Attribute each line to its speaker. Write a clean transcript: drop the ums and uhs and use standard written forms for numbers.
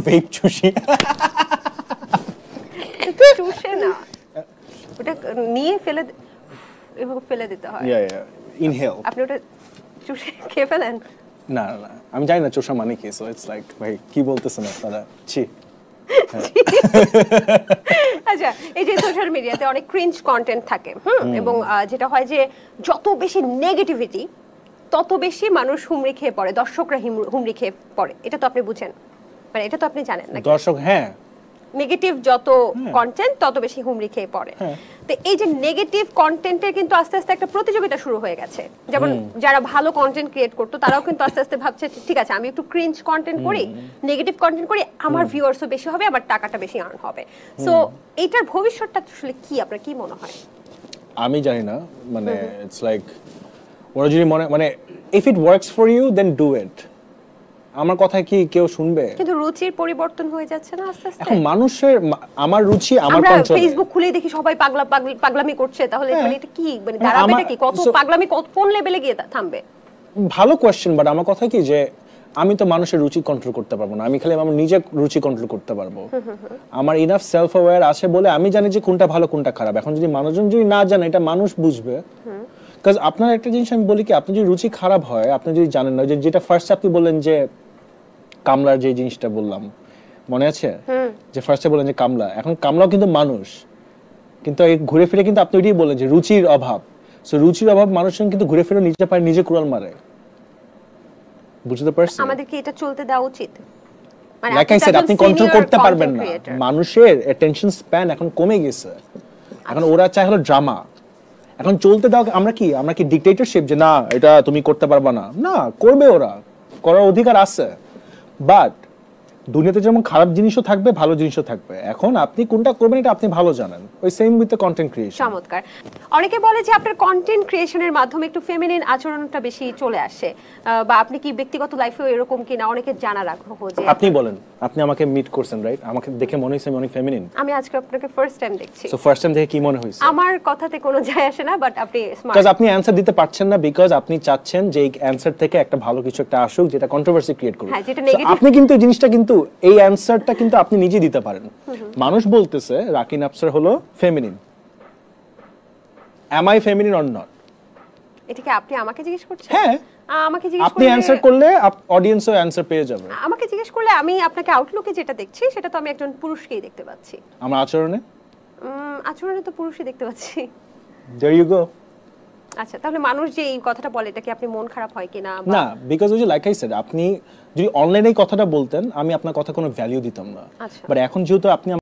Speaker 1: ভেপ চুষি
Speaker 2: চুষে না, ওটা নিয়ে এভাবে ফেলে দিতে হয়।
Speaker 1: ইনহেল।
Speaker 2: আপনি ওটা চুষে খেয়ে ফেলেন?
Speaker 1: না না, আমি জানি না চোষা মানে কি, সো ইটস লাইক ভাই কি বলতেছেন আপনারা, ছি।
Speaker 2: আচ্ছা, এই যে সোশ্যাল মিডিয়াতে অনেক ক্রিঞ্জ কন্টেন্ট থাকে, এবং যেটা হয় যে যত বেশি নেগেটিভিটি তত বেশি মানুষ হুমড়ি খেয়ে পড়ে, দর্শকরা হুমড়ি খেয়ে পড়ে। এটা তো আপনি বুঝেন, মানে এটা তো আপনি জানেন না?
Speaker 1: দর্শক, হ্যাঁ,
Speaker 2: নেগেটিভ যত কন্টেন্ট তত বেশি হুমড়ি খেয়ে পড়ে। তো এই যে নেগেটিভ কন্টেন্টের কিন্তু আস্তে আস্তে একটা প্রতিযোগিতা শুরু হয়ে গেছে। যেমন যারা ভালো কন্টেন্ট ক্রিয়েট করতো তারাও কিন্তু আস্তে আস্তে ভাবছে ঠিক আছে, আমি একটু ক্রিঞ্জ কন্টেন্ট করি, নেগেটিভ কন্টেন্ট করি, আমার ভিউয়ার্সও বেশি হবে, আমার টাকাটা বেশি আর্ন হবে। সো এইটার ভবিষ্যৎটা আসলে কি, আপনার কি মনে হয়?
Speaker 1: আমি জানি না, মানে ইটস লাইক ওরা যদি মানে if it works for you then do it. আমার কথা কি কেউ শুনবে?
Speaker 2: কিন্তু রুচির পরিবর্তন হয়ে যাচ্ছে না আস্তে আস্তে।
Speaker 1: এখন মানুষের, আমার রুচি আমার কন্ট্রোলে।
Speaker 2: ফেসবুক খুলে দেখি সবাই পাগলামি করছে, তাহলে মানে এটা কি, মানে দাঁড়াবেটা কি? কত পাগলামি কোন লেভেলে গিয়ে থামবে?
Speaker 1: ভালো কোশ্চেন, বাট আমার কথা কি যে আমি তো মানুষের রুচি কন্ট্রোল করতে পারবো না, আমি খালি আমার নিজের রুচি কন্ট্রোল করতে পারবো। আমার ইনাফ সেলফ অ্যাওয়্যার আছে বলে আমি জানি যে কোনটা ভালো কোনটা খারাপ। এখন যদি মানুষজন যদি না জানে, এটা মানুষ বুঝবে। কারণ আপনার একটা জিনিস আমি বলি কি, আপনার যদি রুচি খারাপ হয়, আপনি যদি জানেন না, যেটা ফার্স্ট আপনি বললেন যে কামলার যে জিনিসটা বললাম, মনে আছে যে ফার্স্টে বললেন যে কামলা, এখন কামলাও কিন্তু মানুষ, কিন্তু এই ঘুরে ফিরে কিন্তু আপনি ওইটাই বললেন যে রুচির অভাব। সো রুচির অভাব মানুষজন কিন্তু ঘুরে ফিরে নিজে পায়, নিজে কুড়াল মারে। বুঝতে পারছেন?
Speaker 2: আমাদের কি এটা চলতে দেওয়া উচিত? মানে
Speaker 1: লাইক আই সেড, আপনি কন্ট্রোল করতে পারবেন না। মানুষের অ্যাটেনশন স্প্যান এখন কমে গেছে। এখন ওরা চায় হলো ড্রামা। এখন চলতে দাও। আমরা কি ডিক্টেটরশিপ যে না এটা তুমি করতে পারবা না? না, করবে, ওরা করার অধিকার আছে। বাট দুনিয়াতে যেমন খারাপ জিনিসও থাকবে, ভালো জিনিসও থাকবে। এখন আপনি কোনটা করবেন এটা আপনি ভালো জানেন। ওই same with the content creation.
Speaker 2: চমৎকার। অনেকে বলে যে আপনার কন্টেন্ট ক্রিয়েশনের মাধ্যমে একটু ফেমিনিন আচরণটা বেশি চলে আসে, বা আপনি কি ব্যক্তিগত লাইফেও এরকম কিনা অনেকে জানার আগ্রহ। যে
Speaker 1: আপনি বলেন, আপনি আমাকে মিট করছেন, রাইট? আমাকে দেখে মনে হইছে আমি অনেক ফেমিনিন।
Speaker 2: আমি আজকে আপনাকে ফার্স্ট টাইম দেখছি।
Speaker 1: সো ফার্স্ট টাইম দেখে কি মনে হইছে?
Speaker 2: আমার কথাতে কোনো যায় আসে না, বাট আপনি স্মার্ট।
Speaker 1: বিকজ আপনি অ্যানসার দিতে পারছেন না, বিকজ আপনি চাচ্ছেন যে এই অ্যানসার থেকে একটা ভালো কিছু একটা আসুক যেটা কন্ট্রোভার্সি ক্রিয়েট করবে। আপনি কিন্তু এই জিনিসটা, কিন্তু এই অ্যানসারটা কিন্তু আপনি নিজেই দিতে পারেন। মানুষ বলতেছে রাকিন আফসার হলো feminine. Am I feminine or not?
Speaker 2: এটা কি আপনি আমাকে জিজ্ঞেস করছেন?
Speaker 1: হ্যাঁ,
Speaker 2: আমাকে জিজ্ঞেস করলে
Speaker 1: আপনি অ্যানসার করলে অডিয়েন্সও অ্যানসার পেয়ে যাবে।
Speaker 2: আমাকে জিজ্ঞেস করলে আমি আপনাকে আউটলুকে যেটা দেখছি সেটা তো আমি একজন পুরুষকেই দেখতে পাচ্ছি।
Speaker 1: আমার আচরণে
Speaker 2: আচরণে তো পুরুষই দেখতে পাচ্ছি।
Speaker 1: There you go.
Speaker 2: আচ্ছা, তাহলে মানুষ যে এই কথাটা বলে এটা কি আপনি মন খারাপ হয় কিনা?
Speaker 1: না, বিকজ ওই যে লাইক আই সেড, আপনি যদি অনলাইনে এই কথাটা বলতেন আমি আপনার কথা কোনো ভ্যালু দিতাম না। বাট এখন যেহেতু আপনি